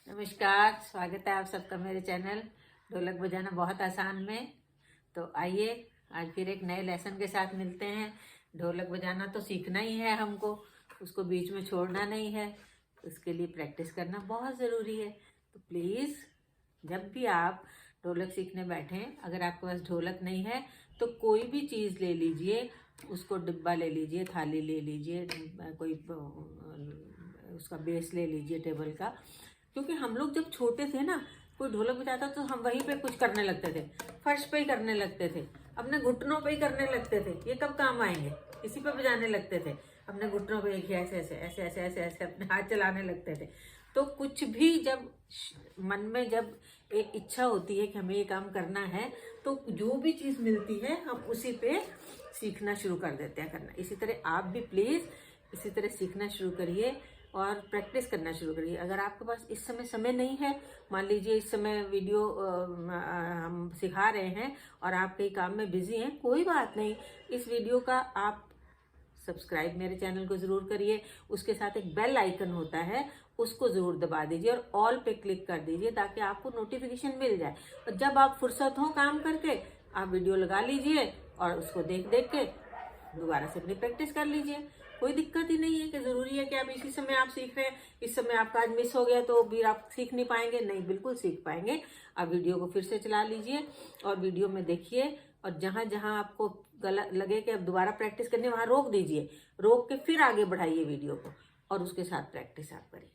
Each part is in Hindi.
नमस्कार, स्वागत है आप सबका मेरे चैनल ढोलक बजाना बहुत आसान में। तो आइए आज फिर एक नए लेसन के साथ मिलते हैं। ढोलक बजाना तो सीखना ही है हमको, उसको बीच में छोड़ना नहीं है। उसके लिए प्रैक्टिस करना बहुत ज़रूरी है। तो प्लीज़ जब भी आप ढोलक सीखने बैठें, अगर आपके पास ढोलक नहीं है तो कोई भी चीज़ ले लीजिए, उसको डिब्बा ले लीजिए, थाली ले लीजिए, कोई उसका बेस ले लीजिए टेबल का। क्योंकि हम लोग जब छोटे थे ना, कोई ढोलक बजाता तो हम वहीं पे कुछ करने लगते थे, फर्श पे ही करने लगते थे, अपने घुटनों पे ही करने लगते थे। ये कब काम आएंगे? इसी पे बजाने लगते थे, अपने घुटनों पे ऐसे ऐसे ऐसे ऐसे ऐसे ऐसे अपने हाथ चलाने लगते थे। तो कुछ भी जब मन में जब एक इच्छा होती है कि हमें ये काम करना है, तो जो भी चीज़ मिलती है हम उसी पे सीखना शुरू कर देते हैं करना। इसी तरह आप भी प्लीज़ इसी तरह सीखना शुरू करिए और प्रैक्टिस करना शुरू करिए। अगर आपके पास इस समय नहीं है, मान लीजिए इस समय वीडियो हम सिखा रहे हैं और आप कई काम में बिजी हैं, कोई बात नहीं। इस वीडियो का आप सब्सक्राइब मेरे चैनल को ज़रूर करिए। उसके साथ एक बेल आइकन होता है, उसको ज़रूर दबा दीजिए और ऑल पे क्लिक कर दीजिए ताकि आपको नोटिफिकेशन मिल जाए। और जब आप फुर्सत हो काम करके, आप वीडियो लगा लीजिए और उसको देख देख के दोबारा से अपनी प्रैक्टिस कर लीजिए। कोई दिक्कत ही नहीं है कि ज़रूरी है कि आप इसी समय आप सीख रहे हैं, इस समय आपका आज मिस हो गया तो फिर आप सीख नहीं पाएंगे। नहीं, बिल्कुल सीख पाएंगे। आप वीडियो को फिर से चला लीजिए और वीडियो में देखिए, और जहाँ जहाँ आपको गलत लगे कि अब दोबारा प्रैक्टिस करनी है, वहाँ रोक दीजिए, रोक के फिर आगे बढ़ाइए वीडियो को और उसके साथ प्रैक्टिस आप करिए।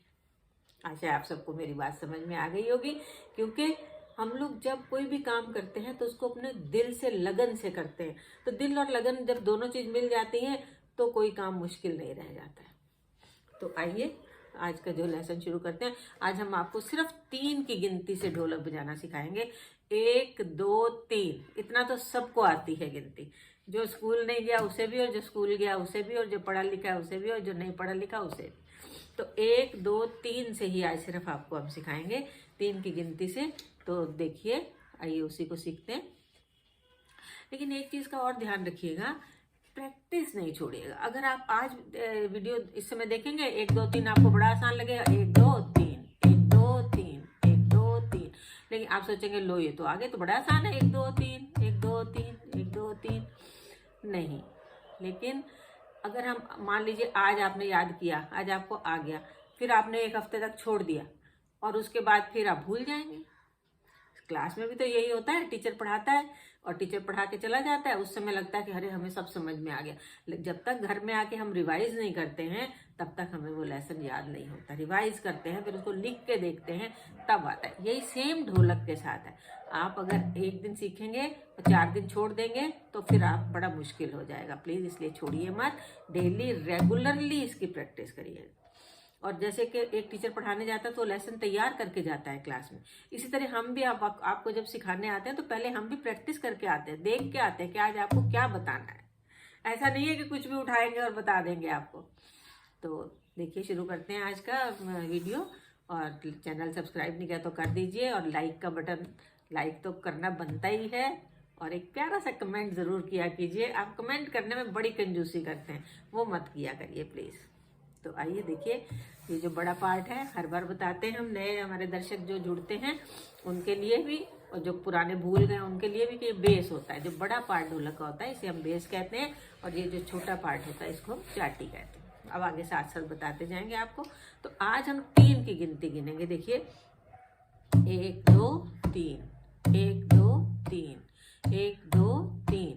आशा है आप सबको मेरी बात समझ में आ गई होगी। क्योंकि हम लोग जब कोई भी काम करते हैं तो उसको अपने दिल से, लगन से करते हैं। तो दिल और लगन जब दोनों चीज़ मिल जाती हैं तो कोई काम मुश्किल नहीं रह जाता है। तो आइए आज का जो लेसन शुरू करते हैं। आज हम आपको सिर्फ 3 की गिनती से ढोलक बजाना सिखाएंगे। 1 2 3, इतना तो सबको आती है गिनती। जो स्कूल नहीं गया उसे भी, और जो स्कूल गया उसे भी, और जो पढ़ा लिखा है उसे भी, और जो नहीं पढ़ा लिखा उसे भी। तो 1 2 3 से ही आज सिर्फ आपको हम सिखाएंगे, 3 की गिनती से। तो देखिए, आइए उसी को सीखते हैं। लेकिन एक चीज़ का और ध्यान रखिएगा, प्रैक्टिस नहीं छोड़िएगा। अगर आप आज वीडियो इस समय देखेंगे 1 2 3, आपको बड़ा आसान लगेगा, 1 2 3 1 2 3 1 2 3। लेकिन आप सोचेंगे लो ये तो आगे तो बड़ा आसान है, 1 2 3 1 2 3 1 2 3। नहीं, लेकिन अगर हम मान लीजिए आज आपने याद किया, आज आपको आ गया, फिर आपने 1 हफ्ते तक छोड़ दिया और उसके बाद फिर आप भूल जाएंगे। क्लास में भी तो यही होता है, टीचर पढ़ाता है और टीचर पढ़ा के चला जाता है, उस समय लगता है कि अरे हमें सब समझ में आ गया। जब तक घर में आके हम रिवाइज नहीं करते हैं तब तक हमें वो लेसन याद नहीं होता। रिवाइज करते हैं, फिर उसको लिख के देखते हैं, तब आता है। यही सेम ढोलक के साथ है। आप अगर एक दिन सीखेंगे और 4 दिन छोड़ देंगे तो फिर आप बड़ा मुश्किल हो जाएगा। प्लीज़ इसलिए छोड़िए मत, डेली रेगुलरली इसकी प्रैक्टिस करिए। और जैसे कि एक टीचर पढ़ाने जाता है तो लेसन तैयार करके जाता है क्लास में, इसी तरह हम भी आपको जब सिखाने आते हैं तो पहले हम भी प्रैक्टिस करके आते हैं, देख के आते हैं कि आज आपको क्या बताना है। ऐसा नहीं है कि कुछ भी उठाएंगे और बता देंगे आपको। तो देखिए, शुरू करते हैं आज का वीडियो। और चैनल सब्सक्राइब नहीं किया तो कर दीजिए, और लाइक का बटन, लाइक तो करना बनता ही है। और एक प्यारा सा कमेंट ज़रूर किया कीजिए। आप कमेंट करने में बड़ी कंजूसी करते हैं, वो मत किया करिए प्लीज़। तो आइए देखिए, ये जो बड़ा पार्ट है हर बार बताते हैं हम, नए हमारे दर्शक जो जुड़ते हैं उनके लिए भी, और जो पुराने भूल गए उनके लिए भी, कि बेस होता है। जो बड़ा पार्ट ढोलक का होता है इसे हम बेस कहते हैं, और ये जो छोटा पार्ट होता है इसको हम चाटी कहते हैं। अब आगे साथ साथ बताते जाएंगे आपको। तो आज हम 3 की गिनती गिनेंगे। देखिए, 1 2 3 1 2 3 1 2 3।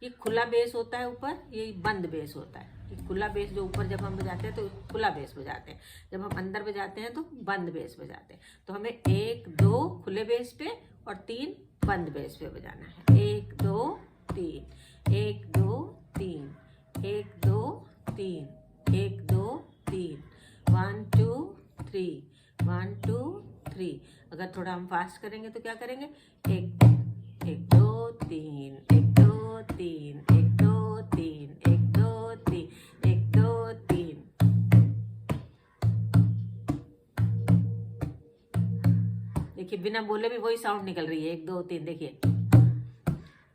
ये खुला बेस होता है ऊपर, ये बंद बेस होता है। खुला बेस जो ऊपर जब हम बजाते हैं तो खुला बेस बजाते हैं, जब हम अंदर बजाते हैं तो बंद बेस बजाते हैं। तो हमें 1 2 खुले बेस पे और 3 बंद बेस पे बजाना है। 1 2 3 1 2 3 1 2 3 1 2 3 1 2 3 1 2 3। अगर थोड़ा हम फास्ट करेंगे तो क्या करेंगे, 1 1 2 3 1 2 3 1 2 3 1 2 3 1 2 3। देखिए, बिना बोले भी वही साउंड निकल रही है, 1 2 3। देखिए,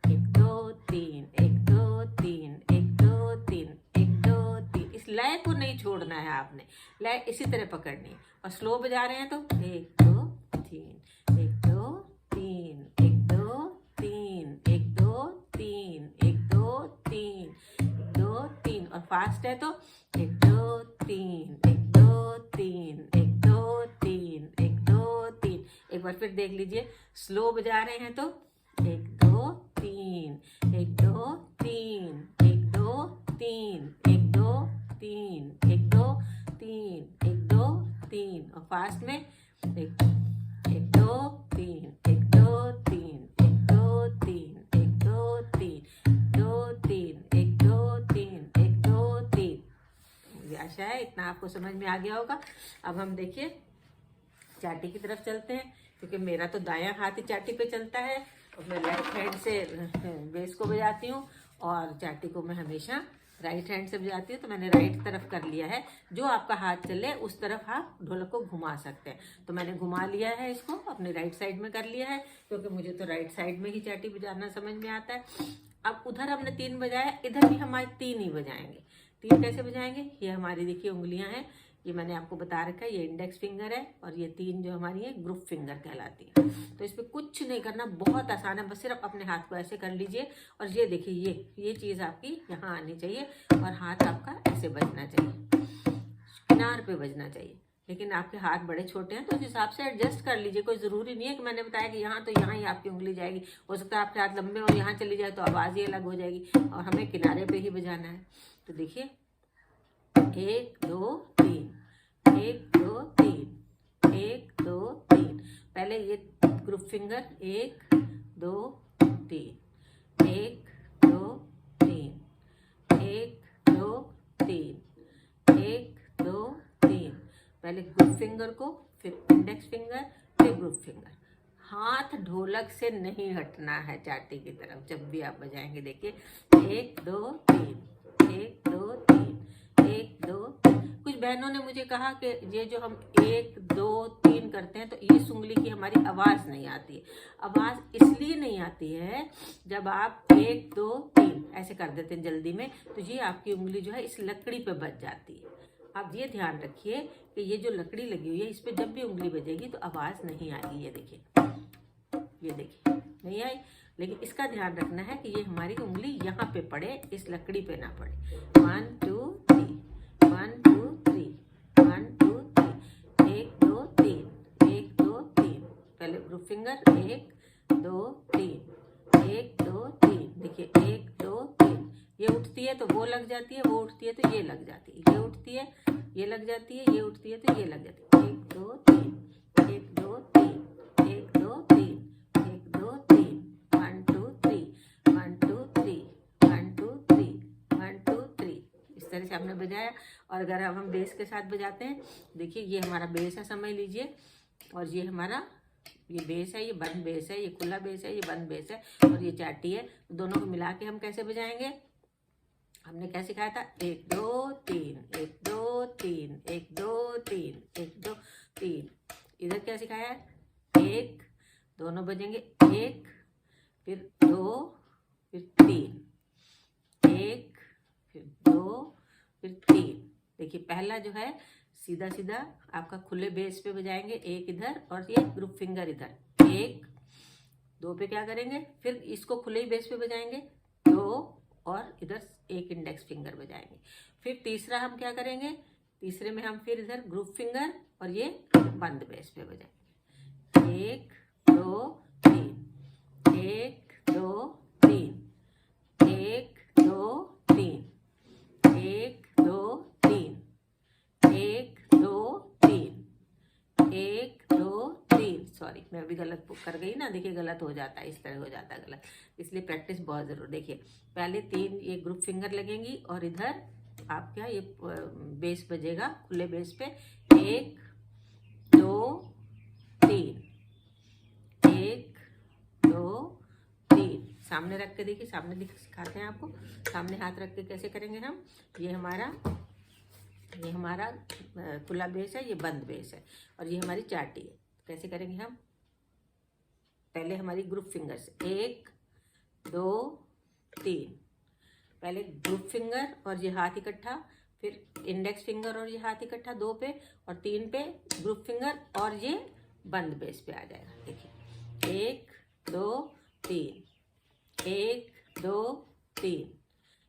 1 2 3 1 2 3 1 2 3 1 2 3। इस लय को नहीं छोड़ना है आपने, लय इसी तरह पकड़नी है। और स्लो बजा रहे हैं तो 1 2 3 1 2 3 1 2 3 1 2 3 1 2 3 1 2 3। और फास्ट है तो 1 2 3 1 2 3 1 2 3 1 2 3। एक बार फिर देख लीजिए, स्लो बजा रहे हैं तो 1 2 3 1 2 3 1 2 3 1 2 3 1 2 3 1 2 3। और फास्ट में 1 2 3 1 2 3 1 2 3 1 2 3 2 3 1 2 3 1 2 3। मुझे आशा है इतना आपको समझ में आ गया होगा। अब हम देखिए चाटी की तरफ चलते हैं, क्योंकि मेरा तो दायां हाथ ही चाटी पे चलता है और मैं लेफ्ट हैंड से बेस को बजाती हूँ और चाटी को मैं हमेशा राइट हैंड से बजाती हूँ। तो मैंने राइट तरफ कर लिया है, जो आपका हाथ चले उस तरफ आप ढोलक को घुमा सकते हैं। तो मैंने घुमा लिया है, इसको अपने राइट साइड में कर लिया है, क्योंकि मुझे तो राइट साइड में ही चाटी बजाना समझ में आता है। अब उधर हमने 3 बजाया, इधर भी हमारे 3 ही बजाएंगे। 3 कैसे बजाएंगे, ये हमारी देखिए उंगलियां हैं, ये मैंने आपको बता रखा है, ये इंडेक्स फिंगर है और ये 3 जो हमारी है ग्रुप फिंगर कहलाती है। तो इस पर कुछ नहीं करना, बहुत आसान है, बस सिर्फ अपने हाथ को ऐसे कर लीजिए और ये देखिए ये चीज़ आपकी यहाँ आनी चाहिए और हाथ आपका ऐसे बजना चाहिए, किनार पे बजना चाहिए। लेकिन आपके हाथ बड़े छोटे हैं तो उस हिसाब से एडजस्ट कर लीजिए। कोई ज़रूरी नहीं है कि मैंने बताया कि यहाँ तो यहाँ ही आपकी उंगली जाएगी, हो सकता है आपके हाथ लंबे और यहाँ चली जाए तो आवाज़ ही अलग हो जाएगी और हमें किनारे पे ही बजाना है। तो देखिए 1 2 3 1 2 3 1 2 3। पहले ये ग्रुप फिंगर 1 2 3 1 2 3 1 2 3 1 2 3। पहले ग्रुप फिंगर को, फिर इंडेक्स फिंगर, फिर ग्रुप फिंगर। हाथ ढोलक से नहीं हटना है चाटी की तरफ जब भी आप बजाएंगे। देखिए 1 2 3 1 2 3 1 2 3। कुछ बहनों ने मुझे कहा कि ये जो हम 1 2 3 करते हैं तो ये उंगली की हमारी आवाज़ नहीं आती है। आवाज़ इसलिए नहीं आती है, जब आप 1 2 3 ऐसे कर देते हैं जल्दी में तो ये आपकी उंगली जो है इस लकड़ी पे बच जाती है। आप ये ध्यान रखिए कि ये जो लकड़ी लगी हुई है इस पे जब भी उंगली बजेगी तो आवाज़ नहीं आएगी। ये देखिए नहीं आई, लेकिन इसका ध्यान रखना है कि ये हमारी उंगली यहाँ पे पड़े, इस लकड़ी पे ना पड़े। 1 2 3 1 2 3 1 2 3 1 2 3 1 2 3। पहले ग्रुप फिंगर 1 2 3 1 2 3। देखिए 1 2 3। ये उठती है तो वो लग जाती है, वो उठती है तो ये लग जाती है, ये उठती है ये लग जाती है, ये उठती है तो ये लग जाती है। 1 2 3 1 2 3 1 2 3 1 2 3 1 2 3 1 2 3 1 2 3 1 2 3। इस तरह से हमने बजाया। और अगर हम बेस के साथ बजाते हैं, देखिए ये हमारा बेस है, समझ लीजिए, और ये हमारा ये बेस है, ये बंद बेस है, ये खुला बेस है, ये बंद बेस है और ये चाटी है। दोनों को मिला के हम कैसे बजाएंगे, हमने क्या सिखाया था, 1 2 3 1 2 3 1 2 3 1 2 3। इधर क्या सिखाया है, 1 दोनों बजेंगे, 1 फिर 2 फिर 3 1 फिर 2 फिर 3। देखिए पहला जो है सीधा सीधा आपका खुले बेस पे बजाएंगे, 1 इधर और ये ग्रुप फिंगर इधर, 1 2 पे क्या करेंगे, फिर इसको खुले ही बेस पे बजाएंगे 2 और इधर 1 इंडेक्स फिंगर बजाएंगे। फिर तीसरा हम क्या करेंगे, तीसरे में हम फिर इधर ग्रुप फिंगर और ये बंद बेस पे बजाएंगे। 1 2 3 1 2 3 1 2 3 1 2 3 1 2 3 1 2 3। सॉरी मैं अभी गलत कर गई ना, देखिए गलत हो जाता है, इस तरह हो जाता है गलत, इसलिए प्रैक्टिस बहुत जरूर। देखिए पहले 3 ये ग्रुप फिंगर लगेंगी और इधर आप क्या ये बेस बजेगा खुले बेस पे, 1 2 3 1 2 3। सामने रख के देखिए, सामने सिखाते हैं आपको, सामने हाथ रख के कैसे करेंगे हम। ये हमारा खुला बेस है, ये बंद बेस है और ये हमारी चाटी है। कैसे करेंगे हम, पहले हमारी ग्रुप फिंगर से 1 2 3, पहले ग्रुप फिंगर और ये हाथ इकट्ठा फिर इंडेक्स फिंगर और ये हाथ इकट्ठा 2 पे, और 3 पे ग्रुप फिंगर, और ये बंद बेस पे आ जाएगा। देखिए 1 2 3, 1 2 3,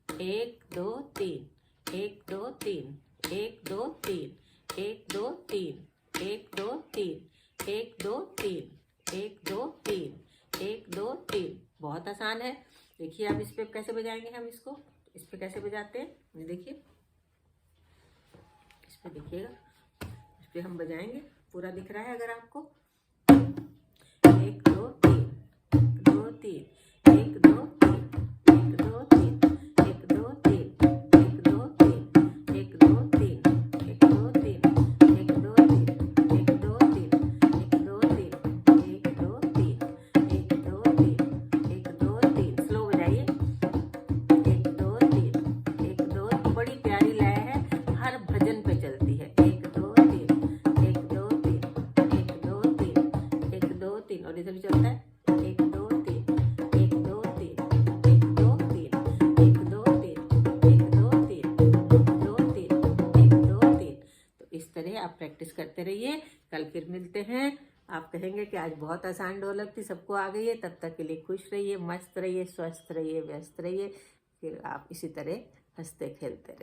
1 2 3, 1 2 3, 1 2 3, 1 2 3, 1 2 3, 1 2 3, 1 2 3, 1 2 3। बहुत आसान है। देखिए अब इस पे कैसे बजाएंगे हम इसको। इस पे कैसे बजाते हैं, ये देखिए, इस पे देखिएगा, इस पे हम बजाएंगे, पूरा दिख रहा है अगर आपको। 1 2 3, 1 2 3, 1 2 3, 1 2 3, 1 2 3, 1 2 3, 1 2 3, 1 2 3, 1 2 3, 1 2 3, 1 2 3, 1 2 3, 1 2 3, 1 2 3। स्लो बजाइए। 1 2 3, 1 2। बड़ी प्यारी लय है, हर भजन पे चलती है। 1 2 3, 1 2 3, 1 2 3, 1 2 3। और इधर भी चलता है 1 2 3, 1 2 3, 1 2 3, 1 2 3, 1 2 3, 1 2 3, 1 2 3। तो इस तरह आप प्रैक्टिस करते रहिए। कल फिर मिलते हैं। आप कहेंगे कि आज बहुत आसान ढोलक थी, सबको आ गई है। तब तक के लिए खुश रहिए, मस्त रहिए, स्वस्थ रहिए, व्यस्त रहिए। फिर आप इसी तरह हंसते खेलते रहिए।